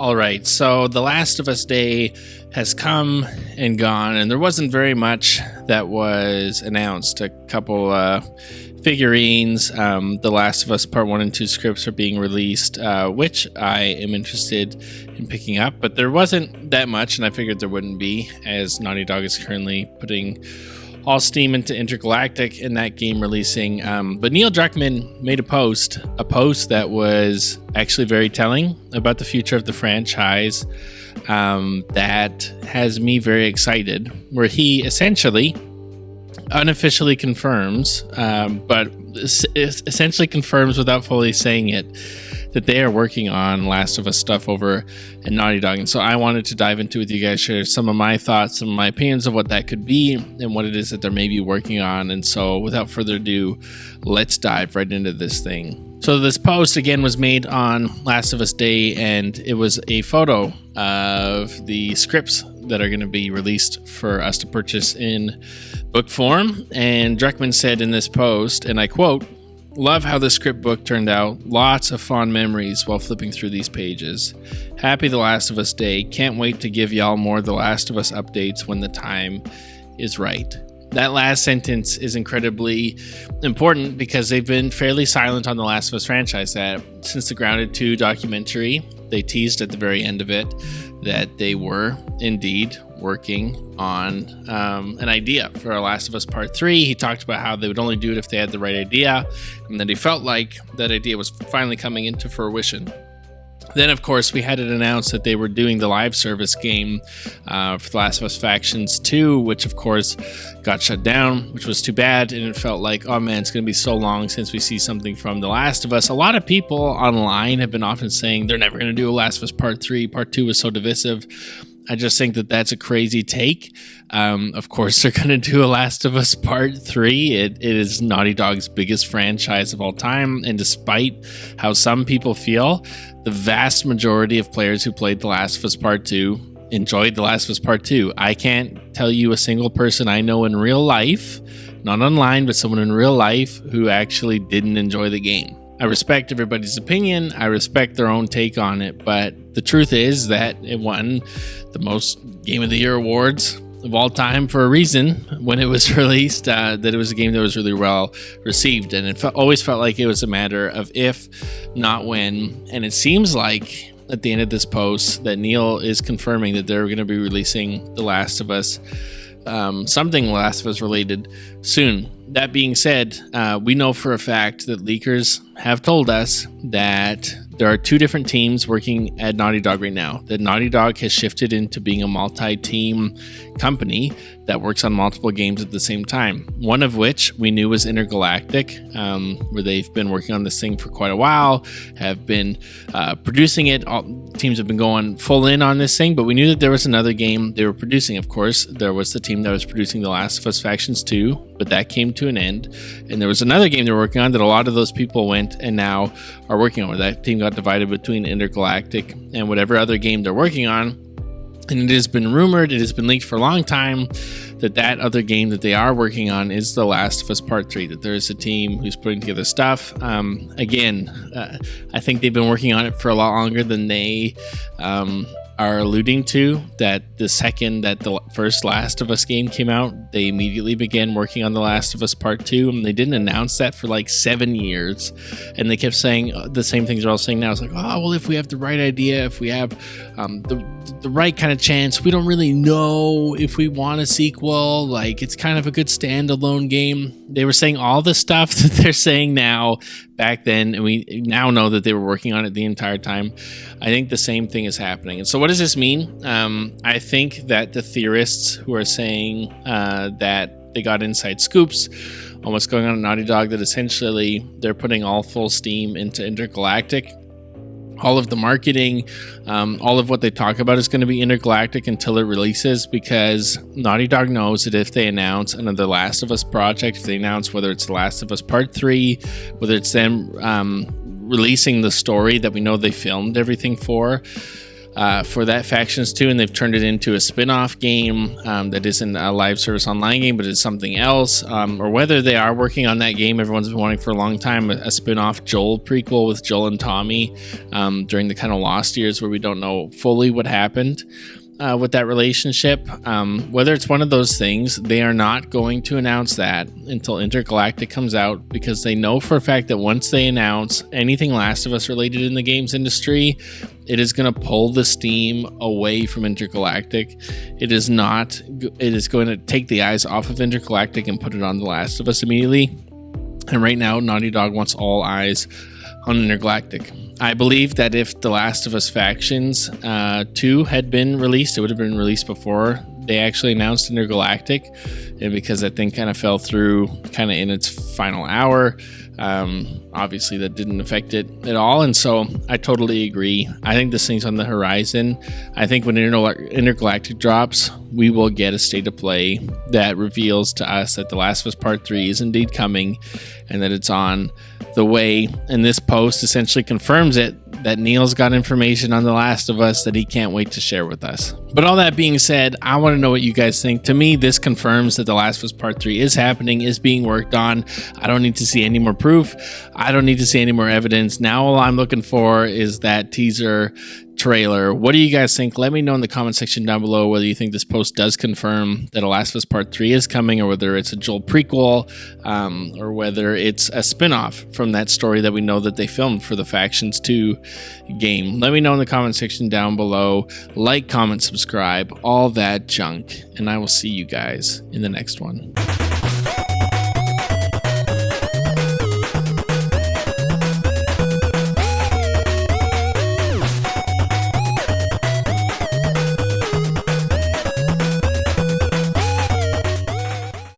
All right, so The Last of Us Day has come and gone, and there wasn't very much that was announced. A couple figurines, The Last of Us Part 1 and 2 scripts are being released, which I am interested in picking up, but there wasn't that much, and I figured there wouldn't be, as Naughty Dog is currently putting all steam into Intergalactic and that game releasing. But Neil Druckmann made a post that was actually very telling about the future of the franchise, that has me very excited, where he essentially unofficially confirms, but essentially confirms without fully saying it, that they are working on Last of Us stuff over at Naughty Dog. And so I wanted to dive into with you guys, share some of my thoughts, some of my opinions of what that could be and what it is that they're maybe working on. And so without further ado, let's dive right into this thing. So this post again was made on Last of Us Day, and it was a photo of the scripts that are going to be released for us to purchase in book form. And Druckmann said in this post, and I quote, "Love how the script book turned out. Lots of fond memories while flipping through these pages. Happy The Last of Us Day. Can't wait to give y'all more The Last of Us updates when the time is right." That last sentence is incredibly important because they've been fairly silent on the Last of Us franchise. That since the Grounded 2 documentary, they teased at the very end of it that they were indeed working on an idea for Last of Us Part 3. He talked about how they would only do it if they had the right idea, and that he felt like that idea was finally coming into fruition. Then, of course, we had it announced that they were doing the live service game for The Last of Us Factions 2, which, of course, got shut down, which was too bad. And it felt like, oh, man, it's going to be so long since we see something from The Last of Us. A lot of people online have been often saying they're never going to do a Last of Us Part 3. Part 2 was so divisive. I just think that that's a crazy take. Of course, they're going to do a Last of Us Part 3. It is Naughty Dog's biggest franchise of all time. And despite how some people feel, the vast majority of players who played The Last of Us Part 2 enjoyed The Last of Us Part 2. I can't tell you a single person I know in real life, not online, but someone in real life who actually didn't enjoy the game. I respect everybody's opinion. I respect their own take on it. But the truth is that it won the most Game of the Year awards of all time for a reason when it was released, that it was a game that was really well received. And it always felt like it was a matter of if, not when. And it seems like at the end of this post that Neil is confirming that they're going to be releasing The Last of Us, something Last of Us related soon. That being said, we know for a fact that leakers have told us that there are two different teams working at Naughty Dog right now. That Naughty Dog has shifted into being a multi-team company that works on multiple games at the same time. One of which we knew was Intergalactic, where they've been working on this thing for quite a while, have been producing it. All teams have been going full in on this thing, but we knew that there was another game they were producing. Of course, there was the team that was producing The Last of Us Factions 2, but that came to an end. And there was another game they were working on that a lot of those people went and now are working on. That team got divided between Intergalactic and whatever other game they're working on. And it has been rumored, it has been leaked for a long time, that other game that they are working on is The Last of Us Part 3, that there is a team who's putting together stuff. I think they've been working on it for a lot longer than they are alluding to, that the second that the first Last of Us game came out, they immediately began working on The Last of Us Part 2, and they didn't announce that for like 7 years, and they kept saying the same things they're all saying now. It's like, oh, well, if we have the right idea, if we have the right kind of chance, we don't really know if we want a sequel, like it's kind of a good standalone game. They were saying all the stuff that they're saying now back then, and we now know that they were working on it the entire time. I think the same thing is happening. And so what does this mean? I think that the theorists who are saying that they got inside scoops on what's going on at Naughty Dog, that essentially they're putting all full steam into Intergalactic. All of the marketing, all of what they talk about is going to be Intergalactic until it releases, because Naughty Dog knows that if they announce another Last of Us project, if they announce whether it's The Last of Us Part 3, whether it's them releasing the story that we know they filmed everything for, for that Factions 2, and they've turned it into a spin-off game that isn't a live service online game, but it's something else, or whether they are working on that game everyone's been wanting for a long time, a spin-off Joel prequel with Joel and Tommy during the kind of lost years where we don't know fully what happened with that relationship. Whether it's one of those things, they are not going to announce that until Intergalactic comes out, because they know for a fact that once they announce anything Last of Us related in the games industry, it is going to pull the steam away from Intergalactic. It is going to take the eyes off of Intergalactic and put it on The Last of Us immediately. And right now, Naughty Dog wants all eyes on Intergalactic. I believe that if The Last of Us Factions 2 had been released, it would have been released before they actually announced Intergalactic, and because that thing kind of fell through kind of in its final hour, obviously that didn't affect it at all. And so I totally agree. I think this thing's on the horizon. I think when Intergalactic drops, we will get a state of play that reveals to us that The Last of Us Part 3 is indeed coming and that it's on the way. And this post essentially confirms it, that Neil's got information on The Last of Us that he can't wait to share with us. But all that being said, I want to know what you guys think. To me, this confirms that The Last of Us Part 3 is happening, is being worked on. I don't need to see any more proof. I don't need to see any more evidence. Now all I'm looking for is that teaser trailer. What do you guys think? Let me know in the comment section down below whether you think this post does confirm that A Last of Us Part 3 is coming, or whether it's a Joel prequel, or whether it's a spin-off from that story that we know that they filmed for the Factions 2 game. Let me know in the comment section down below. Like, comment, subscribe, all that junk, and I will see you guys in the next one.